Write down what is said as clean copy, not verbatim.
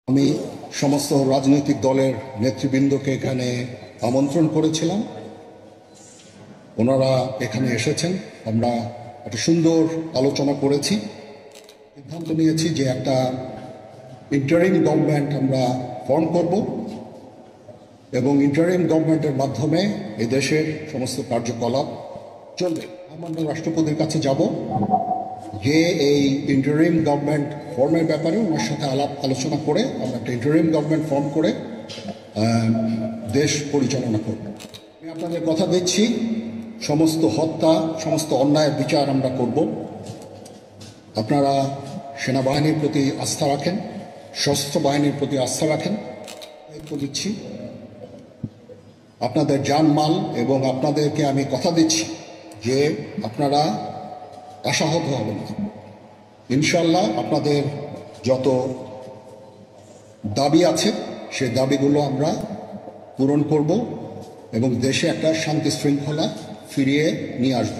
আমি সমস্ত রাজনৈতিক দলের নেতৃবৃন্দকে এখানে আমন্ত্রণ করেছিলাম। ওনারা এখানে এসেছেন। আমরা একটা সুন্দর আলোচনা করেছি, সিদ্ধান্ত নিয়েছি যে একটা ইন্টারিম গভর্নমেন্ট আমরা ফর্ম করব এবং ইন্টারিম গভর্নমেন্টের মাধ্যমে এই দেশের সমস্ত কার্যকলাপ চলবে। আমরা রাষ্ট্রপতির কাছে যাব, যে এই ইন্টারিম গভর্নমেন্ট ফর্মের ব্যাপারে ওনার সাথে আলাপ আলোচনা করে আমরা একটা ইন্টারিম গভর্নমেন্ট ফর্ম করে দেশ পরিচালনা করব। আমি আপনাদের কথা দিচ্ছি, সমস্ত হত্যা, সমস্ত অন্যায়ের বিচার আমরা করব। আপনারা সেনাবাহিনীর প্রতি আস্থা রাখেন, সশস্ত্র বাহিনীর প্রতি আস্থা রাখেন। দায়িত্ব দিচ্ছি, আপনাদের জানমাল এবং আপনাদেরকে আমি কথা দিচ্ছি যে আপনারা আশাহত হবেন না। ইনশাল্লাহ আপনাদের যত দাবি আছে সে দাবিগুলো আমরা পূরণ করব এবং দেশে একটা শান্তি শৃঙ্খলা ফিরিয়ে নিয়ে আসব।